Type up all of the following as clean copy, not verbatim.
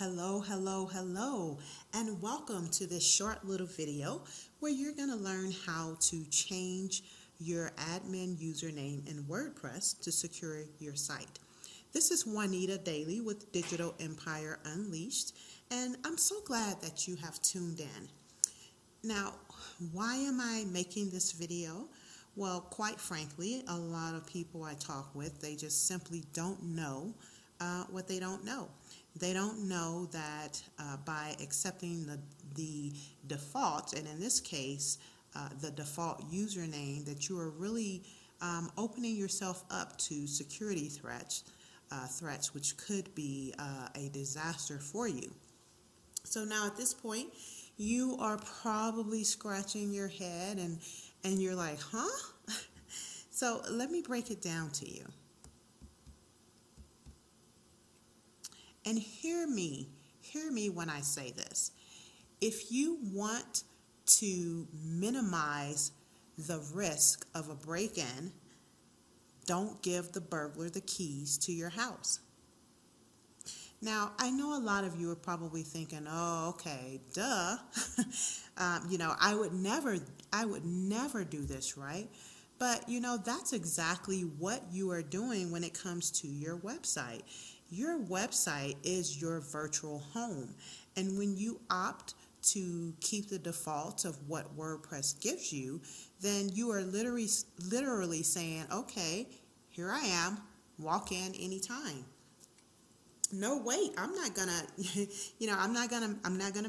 Hello, and welcome to this short little video where you're going to learn how to change your admin username in WordPress to secure your site. This is Juanita Daly with Digital Empire Unleashed, and I'm so glad that you have tuned in. Now, why am I making this video? Well, quite frankly, a lot of people I talk with, they just simply don't know what they don't know. They don't know that by accepting the default, and in this case, the default username, that you are really opening yourself up to security threats which could be a disaster for you. So now at this point, you are probably scratching your head and you're like, huh? So let me break it down to you. And hear me when I say this. If you want to minimize the risk of a break-in, don't give the burglar the keys to your house. Now, I know a lot of you are probably thinking, oh, okay, duh. I would never do this, right? But, that's exactly what you are doing when it comes to your website. Your website is your virtual home. And when you opt to keep the default of what WordPress gives you, then you are literally saying, okay, here I am, walk in anytime. No, wait, I'm not gonna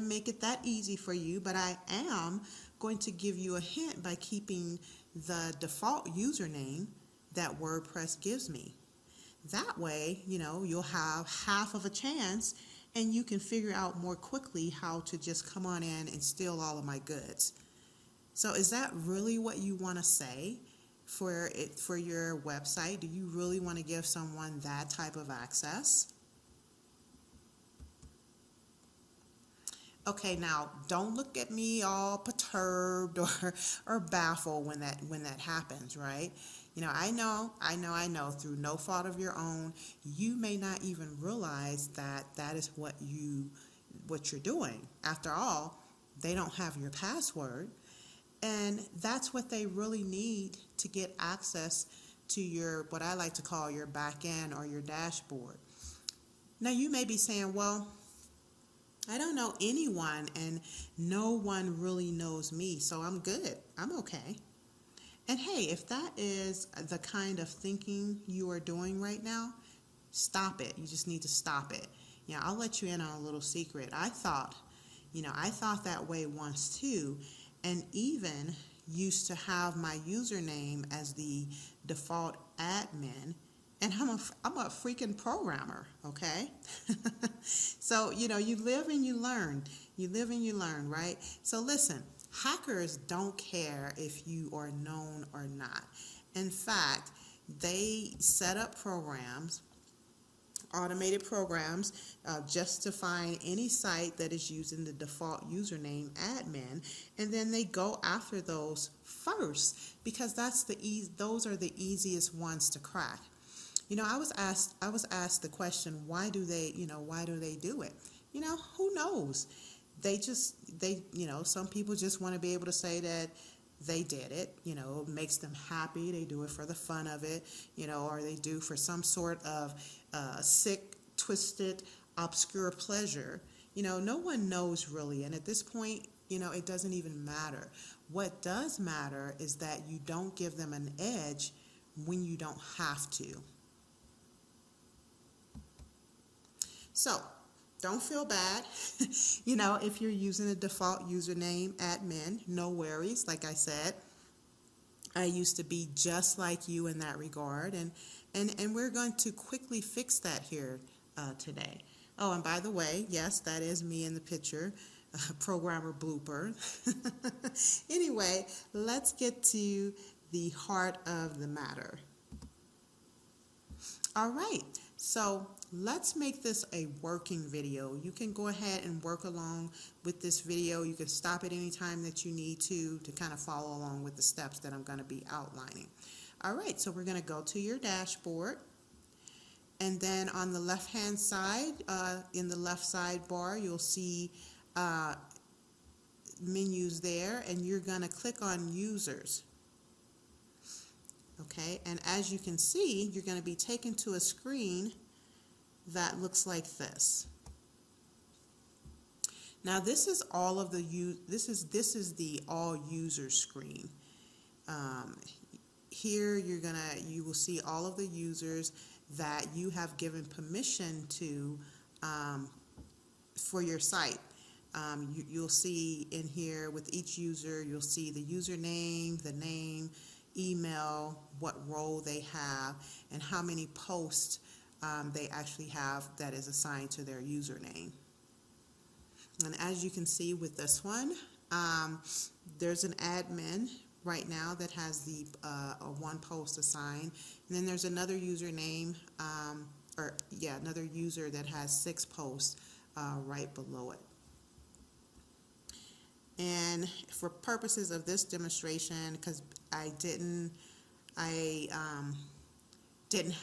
make it that easy for you, but I am going to give you a hint by keeping the default username that WordPress gives me. That way, you'll have half of a chance and you can figure out more quickly how to just come on in and steal all of my goods. So is that really what you want to say for your website? Do you really want to give someone that type of access? Okay, now don't look at me all perturbed or baffled when that happens, right? I know through no fault of your own, you may not even realize that is what you're doing. After all, they don't have your password, and that's what they really need to get access to your, what I like to call your back end or your dashboard. Now you may be saying, well, I don't know anyone and no one really knows me, so I'm good. I'm okay. And hey, if that is the kind of thinking you are doing right now, stop it. You just need to stop it. I'll let you in on a little secret. I thought that way once too, and even used to have my username as the default admin. And I'm a freaking programmer, okay? So, you live and you learn. You live and you learn, right? So listen, hackers don't care if you are known or not. In fact, they set up programs, automated programs, just to find any site that is using the default username admin, and then they go after those first because those are the easiest ones to crack. I was asked the question, why do they do it? Who knows? Some people just want to be able to say that they did it. It makes them happy. They do it for the fun of it, or they do for some sort of sick, twisted, obscure pleasure. No one knows really. And at this point, it doesn't even matter. What does matter is that you don't give them an edge when you don't have to. So, don't feel bad, if you're using a default username admin, no worries. Like I said, I used to be just like you in that regard, and we're going to quickly fix that here today. Oh, and by the way, yes, that is me in the picture, programmer blooper. Anyway, let's get to the heart of the matter. All right, so let's make this a working video. You can go ahead and work along with this video. You can stop it anytime that you need to kind of follow along with the steps that I'm going to be outlining. All right, so we're going to go to your dashboard, And then on the left-hand side, in the left sidebar, you'll see menus there, and you're going to click on users. Okay, and as you can see, you're going to be taken to a screen that looks like this. Now this is all of the this is the all user screen. Here you will see all of the users that you have given permission to for your site. You'll see in here with each user, you'll see the username, the name, email, what role they have, and how many posts they actually have that is assigned to their username. And as you can see with this one, there's an admin right now that has the one post assigned, and then there's another username, another user that has 6 posts right below it. And for purposes of this demonstration, because I didn't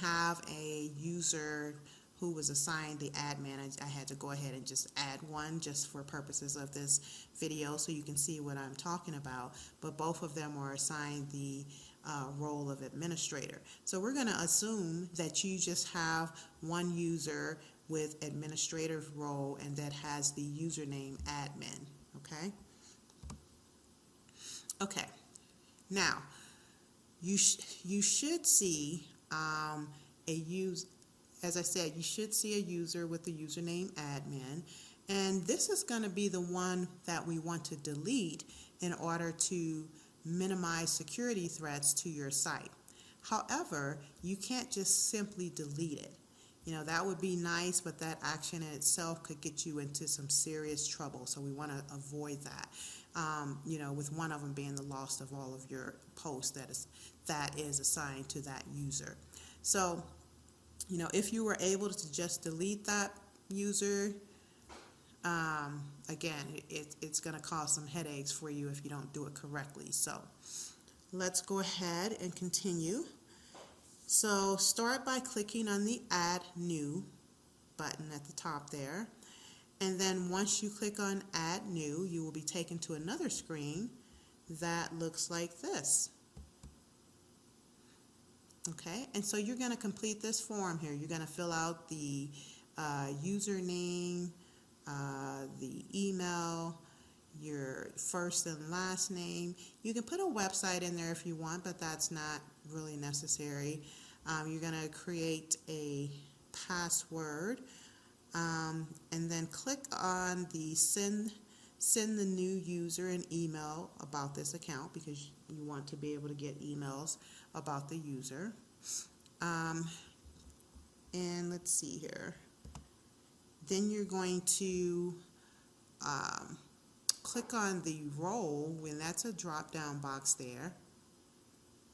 have a user who was assigned the admin, I had to go ahead and just add one just for purposes of this video so you can see what I'm talking about. But both of them were assigned the role of administrator. So we're going to assume that you just have one user with administrative role and that has the username admin. Okay? Okay. Now, you should see as I said, you should see a user with the username admin, and this is going to be the one that we want to delete in order to minimize security threats to your site. However, you can't just simply delete it. You know, that would be nice, but that action in itself could get you into some serious trouble, so we want to avoid that. You know, with one of them being the loss of all of your posts that is assigned to that user. So, you know, if you were able to just delete that user, again, it's going to cause some headaches for you if you don't do it correctly. So let's go ahead and continue. So start by clicking on the Add New button at the top there. And then once you click on Add New, you will be taken to another screen that looks like this. Okay, and so you're going to complete this form here. You're going to fill out the username, the email, your first and last name. You can put a website in there if you want, but that's not really necessary. You're going to create a password, and then click on the send the new user an email about this account, because you want to be able to get emails about the user. And let's see here. Then you're going to click on the role, when that's a drop-down box there.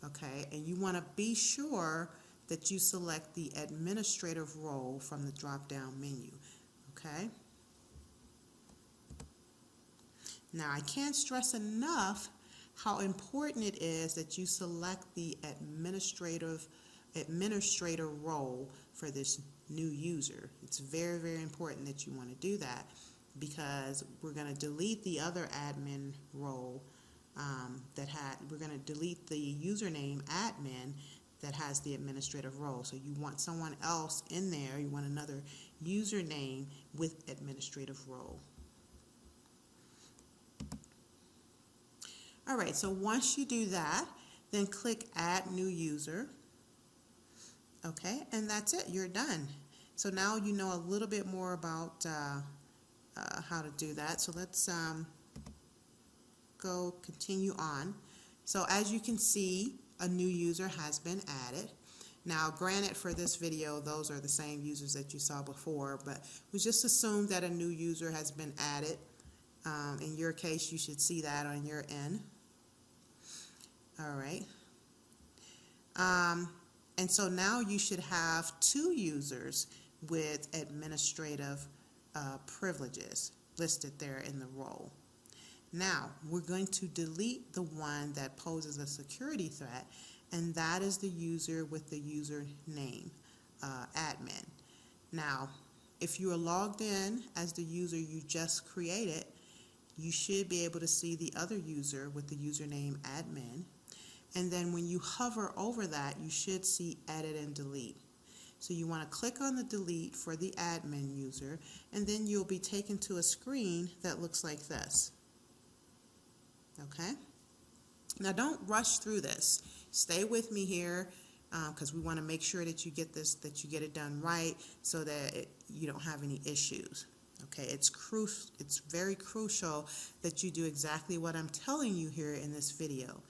Okay, and you want to be sure that you select the administrative role from the drop-down menu. Okay. Now, I can't stress enough how important it is that you select the administrator role for this new user. It's very, very important that you want to do that, because we're going to delete the other admin role we're going to delete the username admin that has the administrative role. So you want someone else in there, you want another username with administrative role. All right, so once you do that, then click Add New User. Okay, and that's it. You're done. So now you know a little bit more about how to do that. So let's continue on. So as you can see, a new user has been added. Now, granted, for this video, those are the same users that you saw before, but we just assume that a new user has been added. In your case, you should see that on your end. All right. And so now you should have 2 users with administrative privileges listed there in the role. Now, we're going to delete the one that poses a security threat, and that is the user with the username admin. Now, if you are logged in as the user you just created, you should be able to see the other user with the username admin. And then when you hover over that, you should see edit and delete. So you want to click on the delete for the admin user, and then you'll be taken to a screen that looks like this. Okay? Now don't rush through this. Stay with me here because we want to make sure that you get this, that you get it done right so that you don't have any issues. Okay, it's very crucial that you do exactly what I'm telling you here in this video.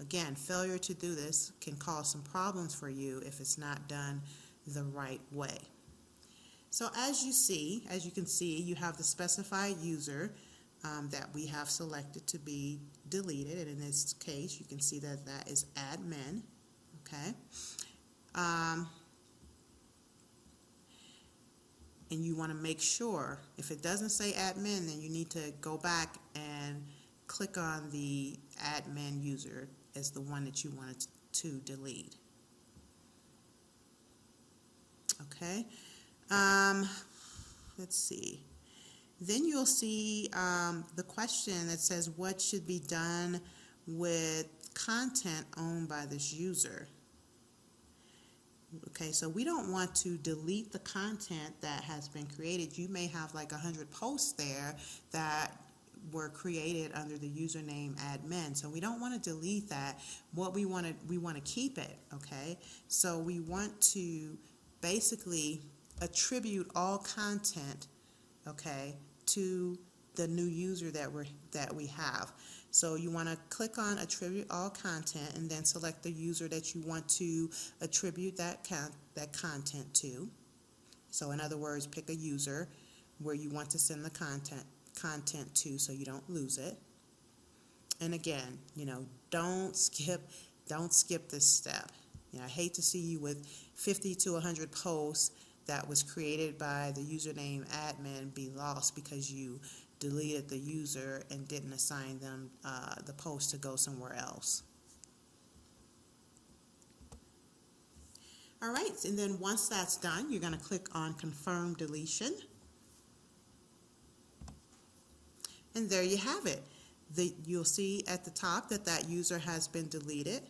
Again, failure to do this can cause some problems for you if it's not done the right way. So as you can see, you have the specified user that we have selected to be deleted, and in this case, you can see that that is admin. Okay. And you want to make sure, if it doesn't say admin, then you need to go back and click on the admin user as the one that you wanted to delete. Okay. Let's see. Then you'll see the question that says, what should be done with content owned by this user? Okay, so we don't want to delete the content that has been created. You may have like 100 posts there that were created under the username admin. So we don't want to delete that. What we want to keep it, okay? So we want to basically attribute all content, okay, to the new user that we have. So you want to click on attribute all content and then select the user that you want to attribute that content to. So in other words, pick a user where you want to send the content to so you don't lose it. And again, don't skip this step. I hate to see you with 50 to 100 posts that was created by the username admin be lost because you deleted the user and didn't assign them the post to go somewhere else. All right, and then once that's done, you're going to click on Confirm Deletion. And there you have it. You'll see at the top that user has been deleted.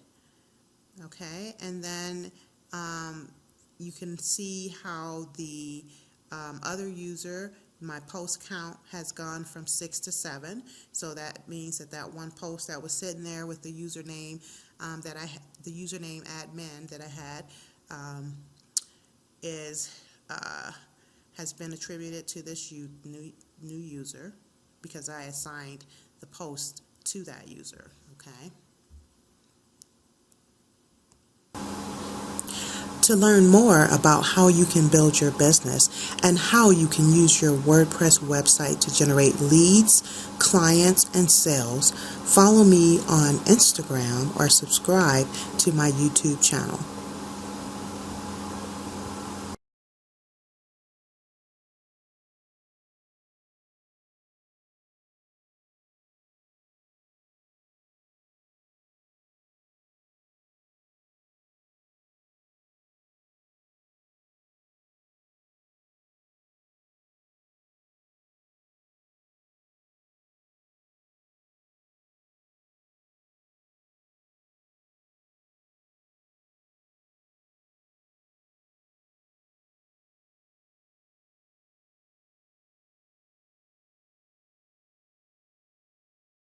Okay, and then you can see how the other user, my post count has gone from 6 to 7. So that means that one post that was sitting there with the username the username admin that I had has been attributed to this new user because I assigned the post to that user. Okay. To learn more about how you can build your business and how you can use your WordPress website to generate leads, clients, and sales, follow me on Instagram or subscribe to my YouTube channel.